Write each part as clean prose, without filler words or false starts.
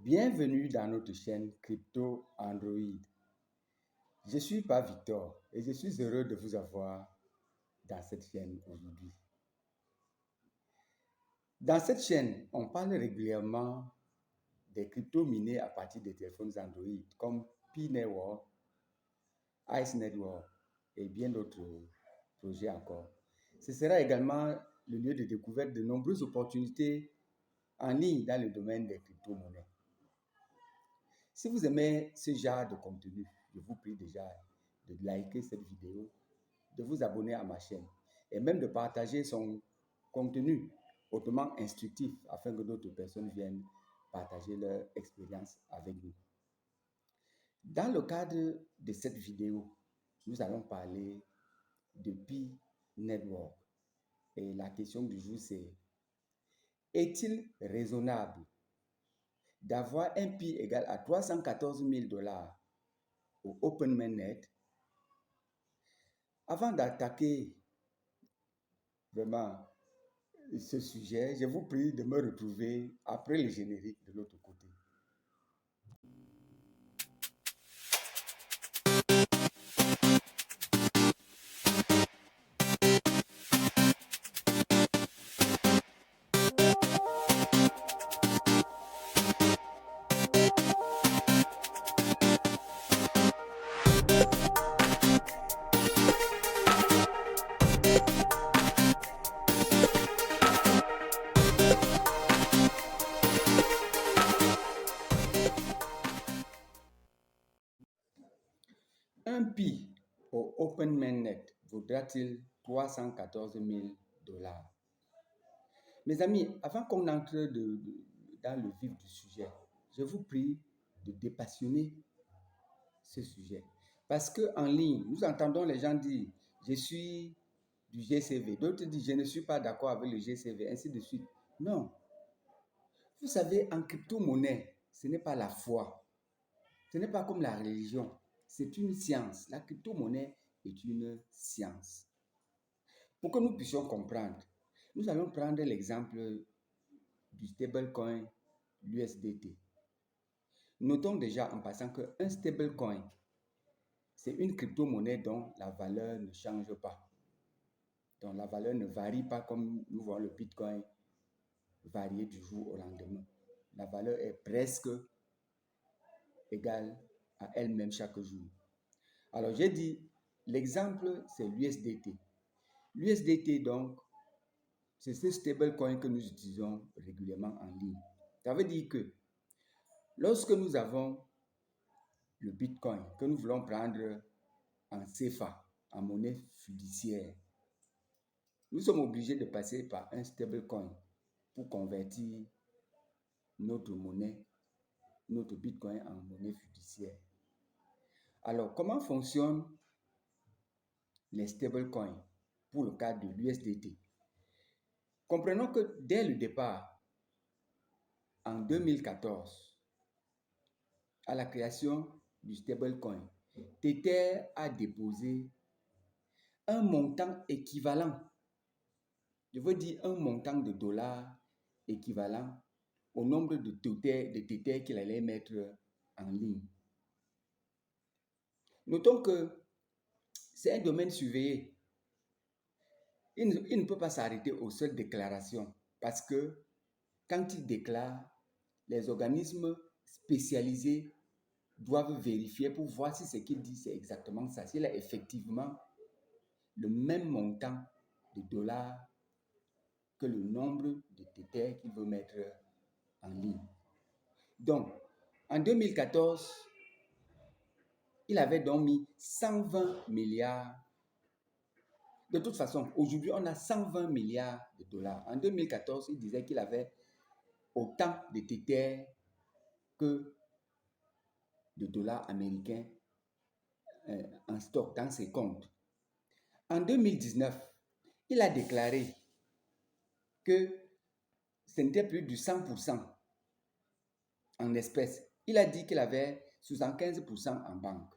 Bienvenue dans notre chaîne Crypto Android. Je suis pas Victor et je suis heureux de vous avoir dans cette chaîne aujourd'hui. Dans cette chaîne, on parle régulièrement des cryptos minés à partir des téléphones Android comme P-Network, Ice Network et bien d'autres projets encore. Ce sera également le lieu de découverte de nombreuses opportunités en ligne dans le domaine des crypto-monnaies. Si vous aimez ce genre de contenu, je vous prie déjà de liker cette vidéo, de vous abonner à ma chaîne et même de partager son contenu hautement instructif afin que d'autres personnes viennent partager leur expérience avec nous. Dans le cadre de cette vidéo, nous allons parler de Pi Network. Et la question du jour, c'est: est-il raisonnable d'avoir un Pi égal à 314 000 $ au OpenMainnet? Avant d'attaquer vraiment ce sujet, je vous prie de me retrouver après le générique de l'autre côté. Un Pi au OpenMainnet vaudra-t-il 314 000 $? Mes amis, avant qu'on entre dans le vif du sujet, je vous prie de dépassionner ce sujet. Parce qu'en ligne, nous entendons les gens dire: je suis du GCV. D'autres disent: je ne suis pas d'accord avec le GCV, ainsi de suite. Non. Vous savez, en crypto-monnaie, ce n'est pas la foi. Ce n'est pas comme la religion. C'est une science. La crypto-monnaie est une science. Pour que nous puissions comprendre, nous allons prendre l'exemple du stablecoin, l'USDT. Notons déjà en passant qu'un stablecoin, c'est une crypto-monnaie dont la valeur ne change pas. Donc la valeur ne varie pas comme nous voyons le Bitcoin varier du jour au lendemain. La valeur est presque égale à elle-même chaque jour. Alors j'ai dit, l'exemple c'est l'USDT. L'USDT donc, c'est ce stablecoin que nous utilisons régulièrement en ligne. Ça veut dire que lorsque nous avons le Bitcoin que nous voulons prendre en CFA, en monnaie fiduciaire, nous sommes obligés de passer par un stablecoin pour convertir notre monnaie, notre Bitcoin en monnaie fiduciaire. Alors, comment fonctionnent les stablecoins pour le cas de l'USDT? Comprenons que dès le départ, en 2014, à la création du stablecoin, Tether a déposé un montant équivalent, je veux dire un montant de dollars équivalent au nombre de Tether qu'il allait mettre en ligne. Notons que c'est un domaine surveillé. Il ne peut pas s'arrêter aux seules déclarations parce que quand il déclare, les organismes spécialisés doivent vérifier pour voir si ce qu'il dit c'est exactement ça, s'il a effectivement le même montant de dollars que le nombre de Tether qu'il veut mettre en ligne. Donc, en 2014, il avait donc mis 120 milliards. De toute façon, aujourd'hui, on a 120 milliards de dollars. En 2014, il disait qu'il avait autant de Tether que de dollars américains en stock dans ses comptes. En 2019, il a déclaré que ce n'était plus du 100% en espèces. Il a dit qu'il avait 75% en banque.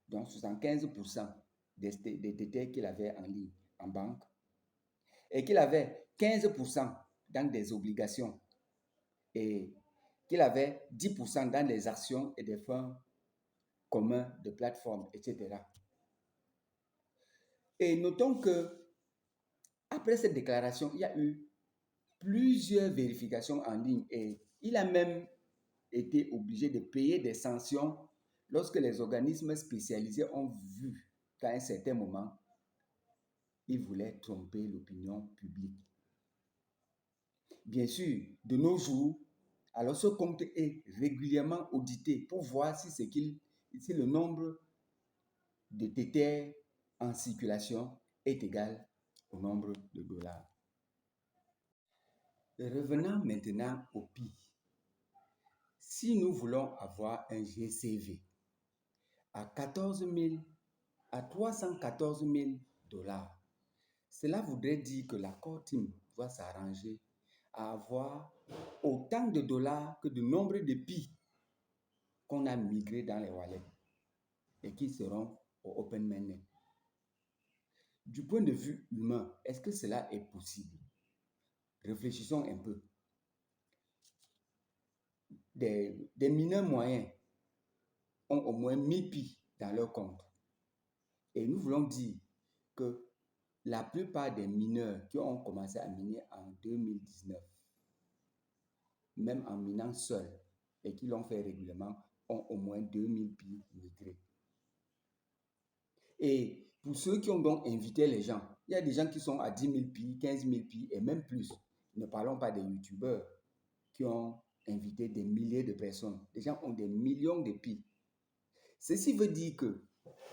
Donc 75% des Tether qu'il avait en ligne, en banque. Et qu'il avait 15% dans des obligations et qu'il avait 10% dans les actions et des fonds communs de plateforme, etc. Et notons que après cette déclaration, il y a eu plusieurs vérifications en ligne et il a même été obligé de payer des sanctions lorsque les organismes spécialisés ont vu qu'à un certain moment, il voulait tromper l'opinion publique. Bien sûr, de nos jours, alors ce compte est régulièrement audité pour voir si le nombre de Tether en circulation est égal au nombre de dollars. Revenons maintenant au PI. Si nous voulons avoir un GCV à 314 000 dollars, cela voudrait dire que la core team doit s'arranger à avoir autant de dollars que de nombre de PI qu'on a migré dans les wallets et qui seront au Open Mainnet. Du point de vue humain, est-ce que cela est possible? Réfléchissons un peu. Des mineurs moyens ont au moins 1000 PI dans leur compte. Et nous voulons dire que la plupart des mineurs qui ont commencé à miner en 2019, même en minant seuls, et qui l'ont fait régulièrement, ont au moins 2000 PI migrés. Et pour ceux qui ont donc invité les gens, il y a des gens qui sont à 10 000 PI, 15 000 PI et même plus. Ne parlons pas des youtubeurs qui ont invité des milliers de personnes. Les gens ont des millions de PI. Ceci veut dire que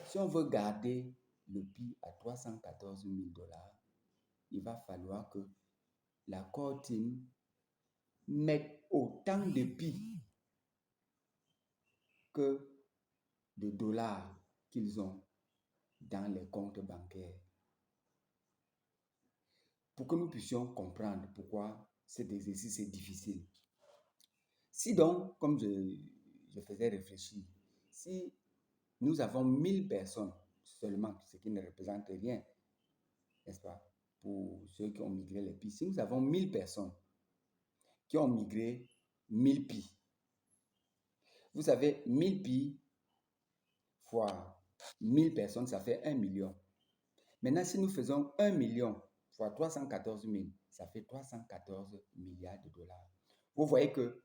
si on veut garder le PI à 314 000 dollars, il va falloir que la core team mette autant de PI que de dollars qu'ils ont dans les comptes bancaires. Pour que nous puissions comprendre pourquoi cet exercice est difficile. Si donc, comme je faisais réfléchir, si nous avons 1000 personnes seulement, ce qui ne représente rien, n'est-ce pas, pour ceux qui ont migré les PI, si nous avons 1000 personnes qui ont migré 1000 PI, vous savez, 1000 PI fois 1000 personnes, ça fait 1 million. Maintenant, si nous faisons 1 million fois 314 000, ça fait 314 milliards de dollars. Vous voyez que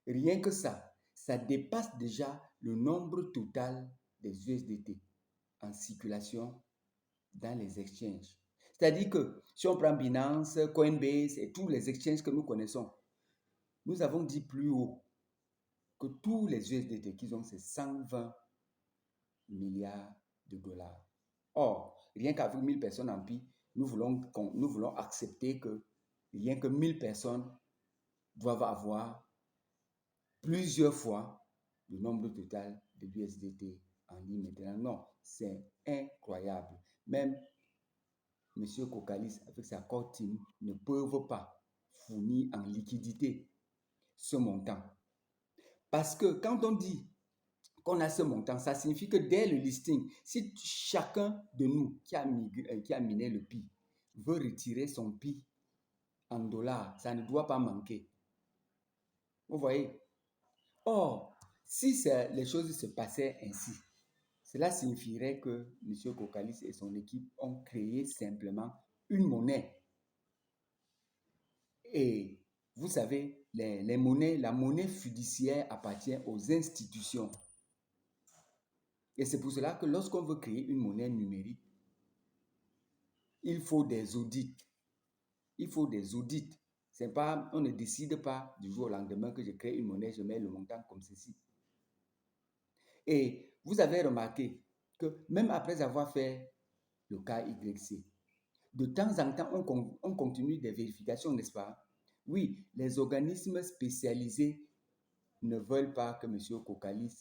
rien que ça dépasse déjà le nombre total des USDT en circulation dans les exchanges. C'est-à-dire que si on prend Binance, Coinbase et tous les exchanges que nous connaissons, nous avons dit plus haut que tous les USDT qu'ils ont, c'est 120 milliards de dollars. Or, rien qu'avec 1000 personnes en PI, nous voulons accepter que rien que 1000 personnes doivent avoir plusieurs fois le nombre total de l'USDT en ligne maintenant. Non, c'est incroyable. Même M. Kokalis, avec sa core team, ne peuvent pas fournir en liquidité ce montant. Parce que quand on dit qu'on a ce montant, ça signifie que dès le listing, si chacun de nous qui a miné le PI veut retirer son PI en dollars, ça ne doit pas manquer. Vous voyez? Or, si les choses se passaient ainsi, cela signifierait que M. Kokalis et son équipe ont créé simplement une monnaie. Et vous savez, les monnaies, la monnaie fiduciaire appartient aux institutions. Et c'est pour cela que lorsqu'on veut créer une monnaie numérique, il faut des audits. Il faut des audits. C'est pas, on ne décide pas du jour au lendemain que je crée une monnaie, je mets le montant comme ceci. Et vous avez remarqué que même après avoir fait le cas YC, de temps en temps, on continue des vérifications, n'est-ce pas? Oui, les organismes spécialisés ne veulent pas que M. Kokalis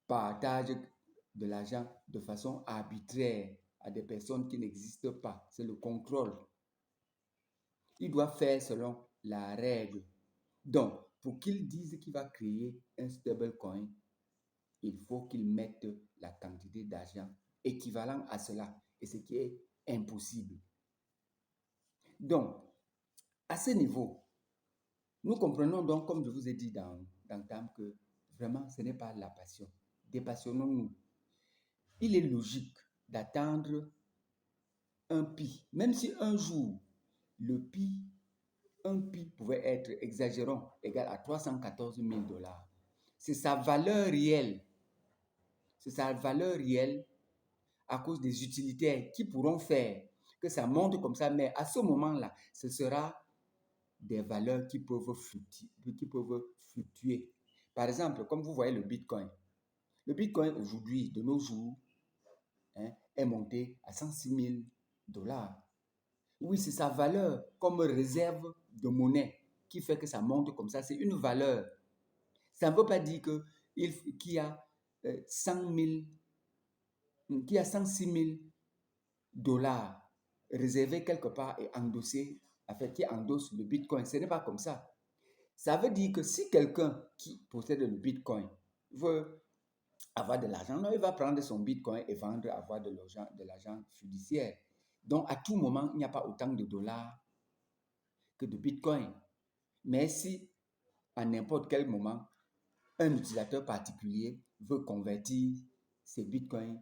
partage de l'argent de façon arbitraire à des personnes qui n'existent pas. C'est le contrôle. Il doit faire selon la règle. Donc, pour qu'il dise qu'il va créer un stablecoin, il faut qu'il mette la quantité d'argent équivalent à cela, et ce qui est impossible. Donc, à ce niveau, Nous comprenons donc, comme je vous ai dit d'entame, que vraiment, ce n'est pas la passion. Dépassionnons-nous. Il est logique d'attendre un pi, même si un jour, un pi pouvait être, exagérant, égal à 314 000 dollars. C'est sa valeur réelle. C'est sa valeur réelle à cause des utilitaires qui pourront faire que ça monte comme ça. Mais à ce moment-là, ce sera des valeurs qui peuvent fluctuer. Par exemple, comme vous voyez le Bitcoin. Le Bitcoin aujourd'hui, de nos jours, est monté à 106 000 dollars. Oui, c'est sa valeur comme réserve de monnaie qui fait que ça monte comme ça. C'est une valeur. Ça ne veut pas dire qu'il y a 100 000, qu'il y a 106 000 dollars réservés quelque part et endossés, en fait, qui endosse le Bitcoin. Ce n'est pas comme ça. Ça veut dire que si quelqu'un qui possède le Bitcoin veut avoir de l'argent, non, il va prendre son Bitcoin et vendre, avoir de l'argent fiduciaire. Donc, à tout moment, il n'y a pas autant de dollars que de Bitcoin. Mais si, à n'importe quel moment, un utilisateur particulier veut convertir ses Bitcoins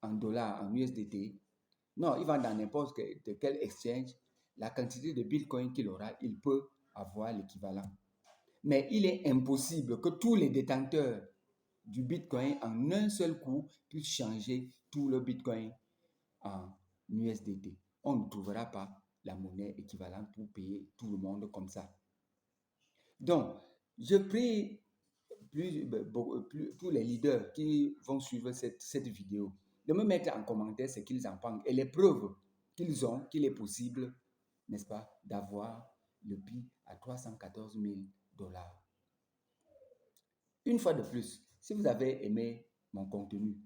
en dollars, en USDT, non, il va dans n'importe quel exchange, la quantité de Bitcoin qu'il aura, il peut avoir l'équivalent. Mais il est impossible que tous les détenteurs du Bitcoin en un seul coup puissent changer tout le Bitcoin en USDT. On ne trouvera pas la monnaie équivalente pour payer tout le monde comme ça. Donc, je prie tous les leaders qui vont suivre cette vidéo de me mettre en commentaire ce qu'ils en pensent et les preuves qu'ils ont qu'il est possible, n'est-ce pas, d'avoir le pi à 314 000 dollars. Une fois de plus, si vous avez aimé mon contenu,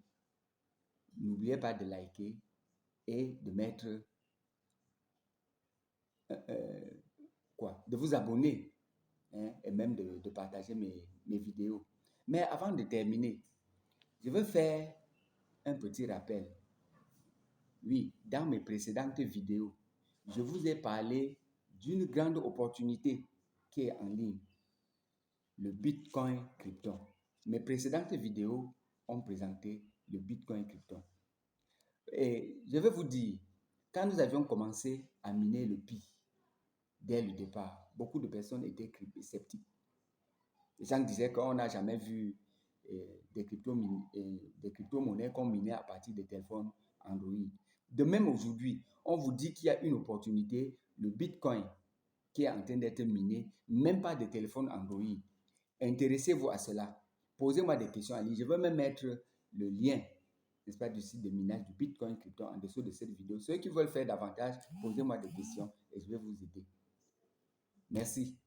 n'oubliez pas de liker et de mettre de vous abonner, et même de partager mes vidéos. Mais avant de terminer, je veux faire un petit rappel. Oui, dans mes précédentes vidéos, je vous ai parlé d'une grande opportunité qui est en ligne, le Bitcoin Krypton. Mes précédentes vidéos ont présenté le Bitcoin Krypton. Et je vais vous dire, quand nous avions commencé à miner le Pi, dès le départ, beaucoup de personnes étaient sceptiques. Les gens disaient qu'on n'a jamais vu des crypto-monnaies qu'on minait à partir des téléphones Android. De même aujourd'hui, on vous dit qu'il y a une opportunité, le Bitcoin, qui est en train d'être miné, même pas de téléphone Android. Intéressez-vous à cela. Posez-moi des questions en ligne. Je vais même mettre le lien, n'est-ce pas, du site de minage du Bitcoin Crypto en dessous de cette vidéo. Ceux qui veulent faire davantage, posez-moi des questions et je vais vous aider. Merci.